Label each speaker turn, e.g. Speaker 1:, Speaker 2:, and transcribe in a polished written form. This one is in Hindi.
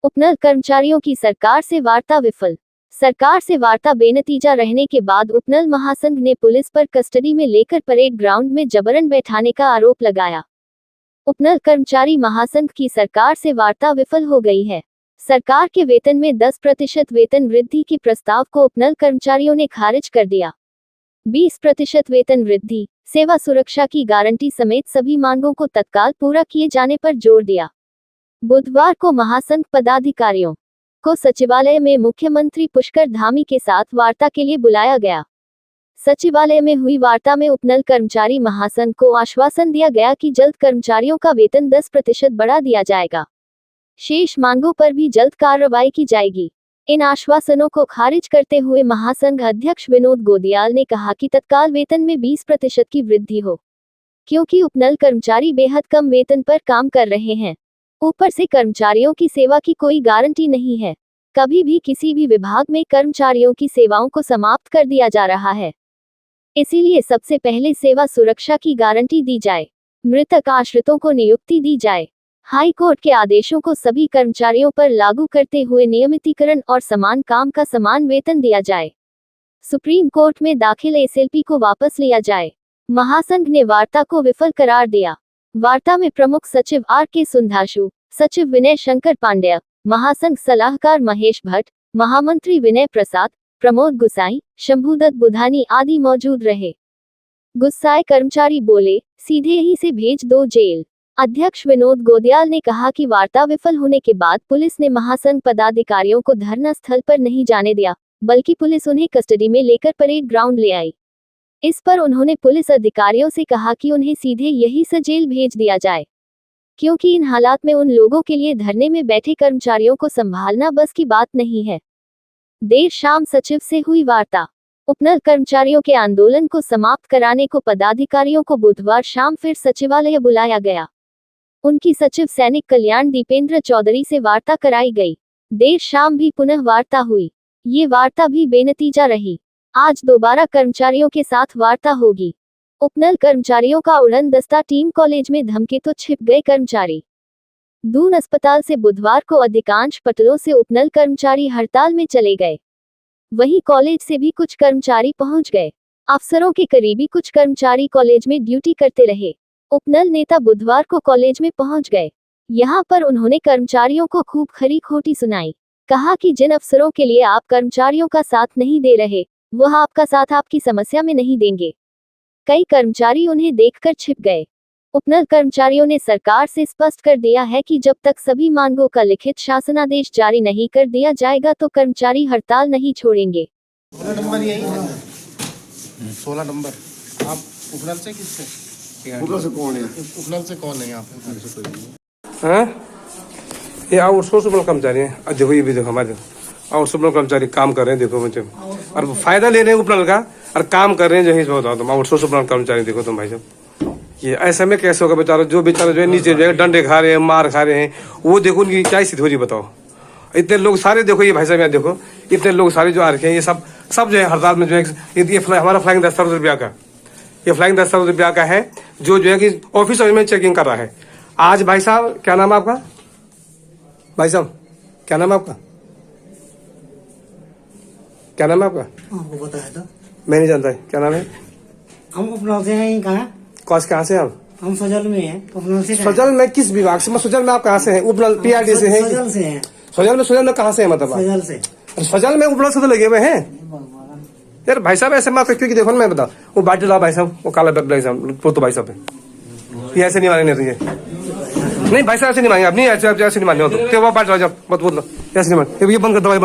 Speaker 1: उपनल कर्मचारियों की सरकार से वार्ता विफल। सरकार से वार्ता बेनतीजा रहने के बाद उपनल महासंघ ने पुलिस पर कस्टडी में लेकर परेड ग्राउंड में जबरन बैठाने का आरोप लगाया। उपनल कर्मचारी महासंघ की सरकार से वार्ता विफल हो गई है। सरकार के वेतन में 10% वेतन वृद्धि के प्रस्ताव को उपनल कर्मचारियों ने खारिज कर दिया। 20% वेतन वृद्धि, सेवा सुरक्षा की गारंटी समेत सभी मांगों को तत्काल पूरा किए जाने पर जोर दिया। बुधवार को महासंघ पदाधिकारियों को सचिवालय में मुख्यमंत्री पुष्कर धामी के साथ वार्ता के लिए बुलाया गया। सचिवालय में हुई वार्ता में उपनल कर्मचारी महासंघ को आश्वासन दिया गया कि जल्द कर्मचारियों का वेतन 10% बढ़ा दिया जाएगा। शेष मांगों पर भी जल्द कार्रवाई की जाएगी। इन आश्वासनों को खारिज करते हुए महासंघ अध्यक्ष विनोद गोदियाल ने कहा कि तत्काल वेतन में 20% की वृद्धि हो, क्योंकि उपनल कर्मचारी बेहद कम वेतन पर काम कर रहे हैं। ऊपर से कर्मचारियों की सेवा की कोई गारंटी नहीं है। कभी भी किसी भी विभाग में कर्मचारियों की सेवाओं को समाप्त कर दिया जा रहा है। इसीलिए सबसे पहले सेवा सुरक्षा की गारंटी दी जाए, मृतक आश्रितों को नियुक्ति दी जाए। हाई कोर्ट के आदेशों को सभी कर्मचारियों पर लागू करते हुए नियमितीकरण और समान काम का समान वेतन दिया जाए। सुप्रीम कोर्ट में दाखिल एसएलपी को वापस लिया जाए। महासंघ ने वार्ता को विफल करार दिया। वार्ता में प्रमुख सचिव आर.के. सुंधाशु, सचिव विनय शंकर पांड्या, महासंघ सलाहकार महेश भट्ट, महामंत्री विनय प्रसाद, प्रमोद गुसाई, शंभुदत्त बुधानी आदि मौजूद रहे। गुस्साए कर्मचारी बोले, सीधे ही से भेज दो जेल। अध्यक्ष विनोद गोदियाल ने कहा कि वार्ता विफल होने के बाद पुलिस ने महासंघ पदाधिकारियों को धरना स्थल पर नहीं जाने दिया, बल्कि पुलिस उन्हें कस्टडी में लेकर परेड ग्राउंड ले आई। इस पर उन्होंने पुलिस अधिकारियों से कहा कि उन्हें सीधे यहीं से जेल भेज दिया जाए, क्योंकि इन हालात में उन लोगों के लिए धरने में बैठे कर्मचारियों को संभालना बस की बात नहीं है। देर शाम सचिव से हुई वार्ता। उपनल कर्मचारियों के आंदोलन को समाप्त कराने को पदाधिकारियों को बुधवार शाम फिर सचिवालय बुलाया गया। उनकी सचिव सैनिक कल्याण दीपेंद्र चौधरी से वार्ता कराई गई। देर शाम भी पुनः वार्ता हुई। ये वार्ता भी बेनतीजा रही। आज दोबारा कर्मचारियों के साथ वार्ता होगी। उपनल कर्मचारियों का उड़न दस्ता टीम कॉलेज में धमके तो छिप गए कर्मचारी। दून अस्पताल से बुधवार को अधिकांश पटलों से उपनल कर्मचारी हड़ताल में चले गए। वहीं कॉलेज से भी कुछ कर्मचारी पहुंच गए। अफसरों के करीबी कुछ कर्मचारी कॉलेज में ड्यूटी करते रहे। उपनल नेता बुधवार को कॉलेज में पहुंच गए। यहां पर उन्होंने कर्मचारियों को खूब खरी खोटी सुनाई। कहा कि जिन अफसरों के लिए आप कर्मचारियों का साथ नहीं दे रहे, वह आपका साथ आपकी समस्या में नहीं देंगे। कई कर्मचारी उन्हें देखकर छिप गए। उपनल कर्मचारियों ने सरकार से स्पष्ट कर दिया है कि जब तक सभी मांगों का लिखित शासनादेश जारी नहीं कर दिया जाएगा तो कर्मचारी हड़ताल नहीं छोड़ेंगे।
Speaker 2: 16 नंबर आप उपनल से किससे?
Speaker 3: उपनल से कौन है?
Speaker 2: उपनल से कौन है यहाँ पे?
Speaker 4: हाँ, ये आउटसोर्स कर्मचारी हैं। देखो ये भी देखो हमारे आउटसोर्स कर्मचारी काम कर रहे हैं। देखो मुझे और फायदा ले रहे हैं उपनल का और काम कर रहे हैं। जो बताओ तुम आउटसोर्स कर्मचारी देखो तुम भाई साहब, ये ऐसे में कैसे होगा? बेचारा जो है नीचे जो है डंडे खा रहे हैं, मार खा रहे हैं, वो देखो उनकी क्या स्थिति हो रही बताओ। इतने लोग सारे देखो ये भाई साहब यहाँ देखो, इतने लोग सारे जो आ रखे हैं ये सब जो है हड़ताल में जो है। ये हमारा फ्लाइंग ₹10,000 का, ये फ्लाइंग ₹10,000 का है जो है कि ऑफिस में चेकिंग कर रहा है। आज भाई साहब क्या नाम है आपका? भाई साहब क्या नाम है आपका? क्या नाम है आपका?
Speaker 5: आपको पता है तो?
Speaker 4: मैं नहीं जानता है। क्या नाम है?
Speaker 5: हम उपनल से हैं।
Speaker 4: कहाँ से आप?
Speaker 5: हम सजल में हैं। उपनल से
Speaker 4: सजल में किस विभाग से? सजल में आप कहाँ से हैं? उपनल पीआरडी से हैं?
Speaker 5: सजल से हैं।
Speaker 4: सजल में कहाँ से है मतलब?
Speaker 5: सजल से।
Speaker 4: सजल में उपनल से तो लगे हुए हैं यार भाई साहब। ऐसे मत क्योंकि देखो ना मैं बता, वो बाटी ला भाई साहब, वो काला भाई साहब, तो भाई साहब ये ऐसे नहीं मानेंगे। नहीं भाई साहब ऐसे नहीं मानेंगे आप। नहीं ऐसे नहीं माने हो तो बाटी ला, मत बोलो ऐसे नहीं माने। ये बंद कर दवाई।